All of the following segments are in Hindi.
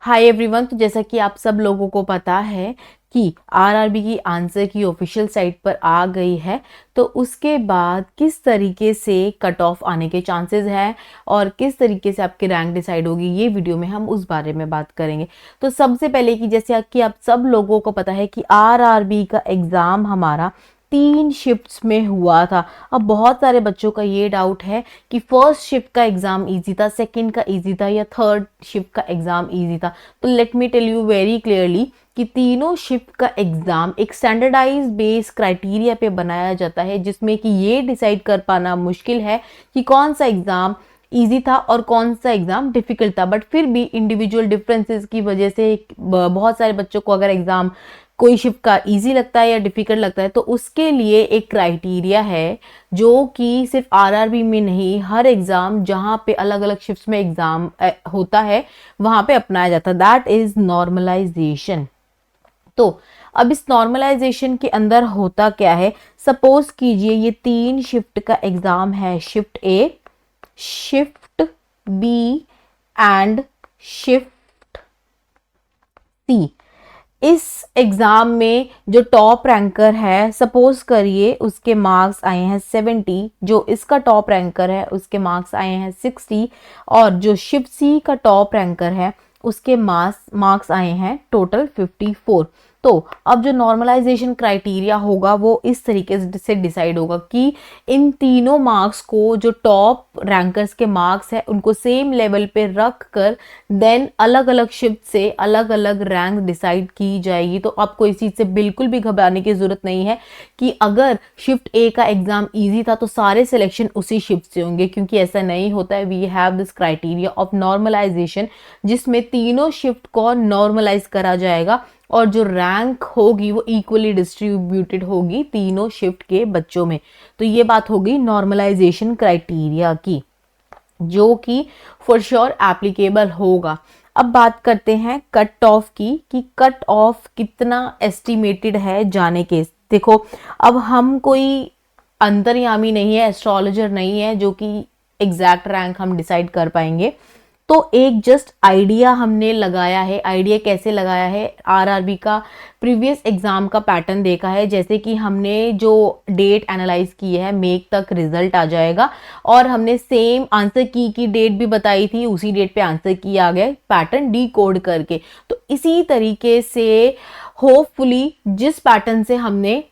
Hi everyone. तो जैसा कि आप सब लोगों को पता है कि आरआरबी की आंसर की ऑफिशियल साइट पर आ गई है, तो उसके बाद किस तरीके से कट ऑफ आने के चांसेस हैं और किस तरीके से आपकी रैंक डिसाइड होगी, ये वीडियो में हम उस बारे में बात करेंगे। तो सबसे पहले कि जैसे कि आप सब लोगों को पता है कि आरआरबी का एग्ज़ाम हमारा 3 शिफ्ट्स में हुआ था। अब बहुत सारे बच्चों का ये डाउट है कि फर्स्ट शिफ्ट का एग्ज़ाम ईजी था, सेकंड का ईजी था या थर्ड शिफ्ट का एग्ज़ाम ईजी था। तो let me tell you very clearly कि तीनों शिफ्ट का एग्ज़ाम एक स्टैंडर्डाइज बेस क्राइटेरिया पे बनाया जाता है, जिसमें कि ये डिसाइड कर पाना मुश्किल है कि कौन सा एग्ज़ाम ईजी था और कौन सा एग्ज़ाम डिफ़िकल्ट था। बट फिर भी इंडिविजुअल डिफरेंसेस की वजह से बहुत सारे बच्चों को अगर एग्ज़ाम कोई शिफ्ट का इजी लगता है या डिफिकल्ट लगता है, तो उसके लिए एक क्राइटेरिया है जो कि सिर्फ आरआरबी में नहीं, हर एग्जाम जहाँ पे अलग अलग शिफ्ट्स में एग्जाम होता है वहाँ पे अपनाया जाता है। That is normalization. तो अब इस नॉर्मलाइजेशन के अंदर होता क्या है, सपोज कीजिए ये 3 शिफ्ट का एग्जाम है, shift A, shift B and shift C. इस एग्जाम में जो टॉप रैंकर है, सपोज करिए उसके मार्क्स आए हैं 70, जो इसका टॉप रैंकर है उसके मार्क्स आए हैं 60, और जो शिफ्ट सी का टॉप रैंकर है उसके मार्क्स आए हैं टोटल 54। तो अब जो नॉर्मलाइजेशन क्राइटेरिया होगा वो इस तरीके से डिसाइड होगा कि इन तीनों मार्क्स को, जो टॉप रैंकर्स के मार्क्स है, उनको सेम लेवल पे रख कर देन अलग अलग शिफ्ट से अलग अलग रैंक डिसाइड की जाएगी। तो आपको इस चीज़ से बिल्कुल भी घबराने की ज़रूरत नहीं है कि अगर शिफ्ट ए का एग्ज़ाम ईजी था तो सारे सिलेक्शन उसी शिफ्ट से होंगे, क्योंकि ऐसा नहीं होता है। We have this criteria of normalization, जिसमें तीनों शिफ्ट को नॉर्मलाइज करा जाएगा और जो रैंक होगी वो इक्वली डिस्ट्रीब्यूटेड होगी तीनों शिफ्ट के बच्चों में। तो ये बात होगी नॉर्मलाइजेशन क्राइटेरिया की, जो कि फॉर श्योर एप्लीकेबल होगा। अब बात करते हैं कट ऑफ की कि कट ऑफ कितना एस्टिमेटेड है जाने के। देखो, अब हम कोई अंतर्यामी नहीं है, एस्ट्रोलॉजर नहीं है जो कि एग्जैक्ट रैंक हम डिसाइड कर पाएंगे। तो एक जस्ट आइडिया हमने लगाया है। आइडिया कैसे लगाया है, आरआरबी का प्रीवियस एग्जाम का पैटर्न देखा है, जैसे कि हमने जो डेट एनालाइज की है, मेक तक रिजल्ट आ जाएगा, और हमने सेम आंसर की डेट भी बताई थी, उसी डेट पे आंसर की आ गया, पैटर्न डी कोड करके। तो इसी तरीके से होपफुली जिस पैटर्न से हमने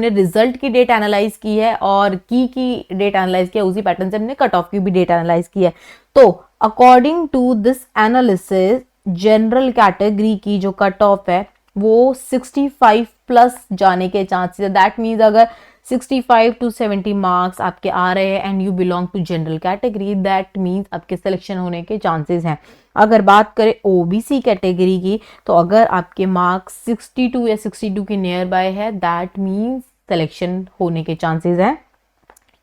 रिजल्ट की डेट एनालाइज की है और की डेट एनालाइज किया, उसी पैटर्न से हमने कट ऑफ की भी डेट एनालाइज की है। तो according to this analysis, general category की जो कट ऑफ है वो 65 प्लस जाने के चांसेस है। दैट मीन्स अगर 65 to 70 मार्क्स आपके आ रहे हैं and you belong to general category, that means आपके सिलेक्शन होने के चांसेस हैं। अगर बात करें ओबीसी कैटेगरी की, तो अगर आपके मार्क्स 62 या 62 के नियर बाय है, दैट मीन्स सिलेक्शन होने के चांसेस हैं।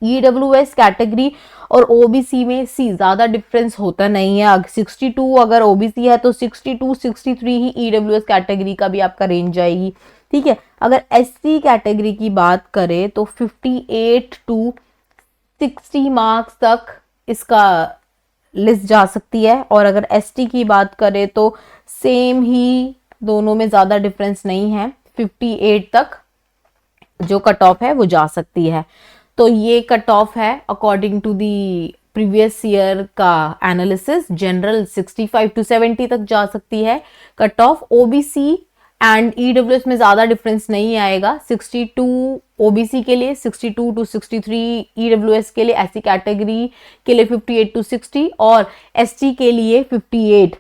ईडब्ल्यूएस कैटेगरी और ओबीसी में ज्यादा डिफरेंस होता नहीं है। 62 अगर ओबीसी है तो 62 63 ही ईडब्ल्यूएस कैटेगरी का भी आपका रेंज जाएगी। ठीक है, अगर एससी कैटेगरी की बात करें तो 58 to 60 मार्क्स तक इसका लिस्ट जा सकती है, और अगर एसटी की बात करें तो सेम ही, दोनों में ज्यादा डिफरेंस नहीं है, 58 तक जो कट ऑफ है वो जा सकती है। तो ये कट ऑफ है according to the previous year का एनालिसिस। जनरल 65 to 70 तक जा सकती है cut off. OBC and EWS में ज्यादा डिफरेंस नहीं आएगा, 62 ओबीसी के लिए, 62 to 63 ईडब्ल्यूएस के लिए, एससी कैटेगरी के लिए 58 to 60 और एसटी के लिए 58।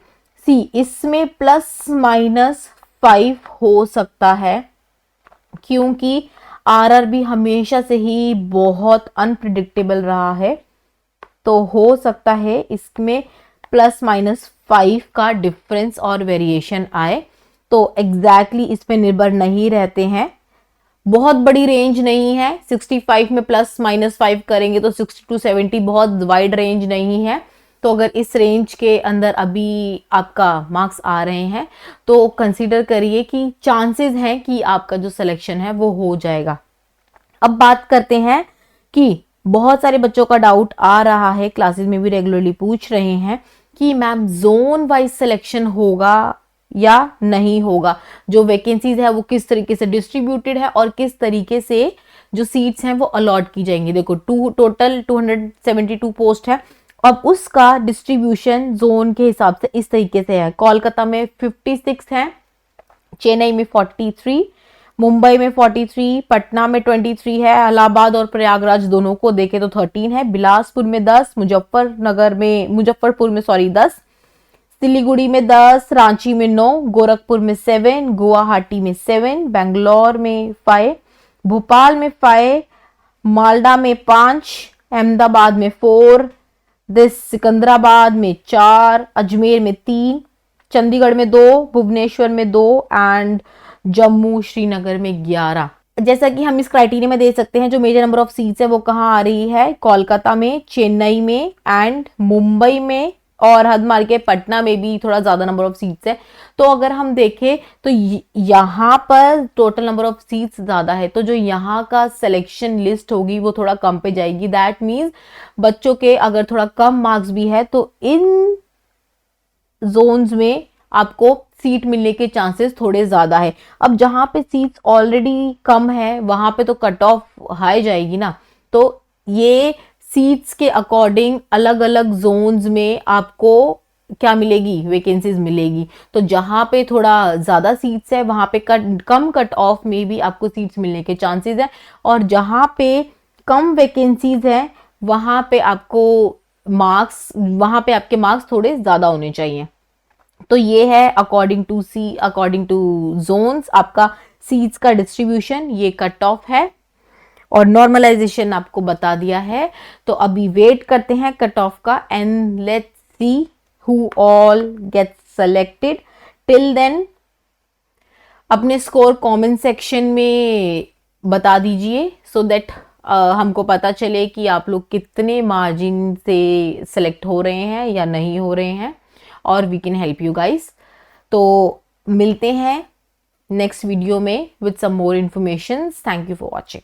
सी इसमें ±5 हो सकता है, क्योंकि आरआरबी हमेशा से ही बहुत अनप्रिडिक्टेबल रहा है। तो हो सकता है इसमें ±5 का डिफरेंस और वेरिएशन आए। तो एग्जैक्टली इस पे निर्भर नहीं रहते हैं, बहुत बड़ी रेंज नहीं है। 65 में ±5 करेंगे तो 60 to 70 बहुत वाइड रेंज नहीं है। तो अगर इस रेंज के अंदर अभी आपका मार्क्स आ रहे हैं तो कंसीडर करिए कि चांसेस हैं कि आपका जो सिलेक्शन है वो हो जाएगा। अब बात करते हैं कि बहुत सारे बच्चों का डाउट आ रहा है, क्लासेस में भी रेगुलरली पूछ रहे हैं कि मैम जोन वाइज सिलेक्शन होगा या नहीं होगा, जो वैकेंसीज है वो किस तरीके से डिस्ट्रीब्यूटेड है और किस तरीके से जो सीट्स हैं वो अलॉट की जाएंगी। देखो टोटल 272 पोस्ट है। अब उसका डिस्ट्रीब्यूशन जोन के हिसाब से इस तरीके से है। कोलकाता में 56 है, चेन्नई में 43, मुंबई में 43, पटना में 23 है, इलाहाबाद और प्रयागराज दोनों को देखे तो 13 है, बिलासपुर में 10, मुजफ्फरपुर में 10, सिलीगुड़ी में 10, रांची में 9, गोरखपुर में 7, गुवाहाटी में 7, बेंगलोर में 5, भोपाल में 5, मालदा में 5, अहमदाबाद में 4, सिकंदराबाद में 4, अजमेर में 3, चंडीगढ़ में 2, भुवनेश्वर में 2 एंड जम्मू श्रीनगर में 11। जैसा कि हम इस क्राइटेरिया में देख सकते हैं, जो मेजर नंबर ऑफ सीट्स है वो कहाँ आ रही है, कोलकाता में, चेन्नई में एंड मुंबई में, और हद मार के पटना में भी थोड़ा ज्यादा नंबर ऑफ सीट्स है। तो अगर हम देखें तो यहाँ पर टोटल नंबर ऑफ सीट्स ज्यादा है, तो जो यहाँ का सिलेक्शन लिस्ट होगी वो थोड़ा कम पे जाएगी। दैट मीन्स बच्चों के अगर थोड़ा कम मार्क्स भी है तो इन जोन्स में आपको सीट मिलने के चांसेस थोड़े ज्यादा है। अब जहां पे सीट्स ऑलरेडी कम है वहां पे तो कट ऑफ हाई जाएगी ना, तो ये सीट्स के अकॉर्डिंग अलग अलग जोन्स में आपको क्या मिलेगी, वैकेंसीज मिलेगी। तो जहां पे थोड़ा ज्यादा सीट्स है वहां पे कम कट ऑफ में भी आपको सीट्स मिलने के चांसेस है, और जहां पे कम वैकेंसीज है वहां पे आपके मार्क्स थोड़े ज्यादा होने चाहिए। तो ये है अकॉर्डिंग टू जोन्स आपका सीट्स का डिस्ट्रीब्यूशन, ये कट ऑफ है और नॉर्मलाइजेशन आपको बता दिया है। तो अभी वेट करते हैं कट ऑफ का and let's see who all get selected. Till then अपने स्कोर कमेंट सेक्शन में बता दीजिए सो दैट हमको पता चले कि आप लोग कितने मार्जिन से सेलेक्ट हो रहे हैं या नहीं हो रहे हैं, और we can help you guys. तो मिलते हैं नेक्स्ट वीडियो में with some more information. Thank you for watching.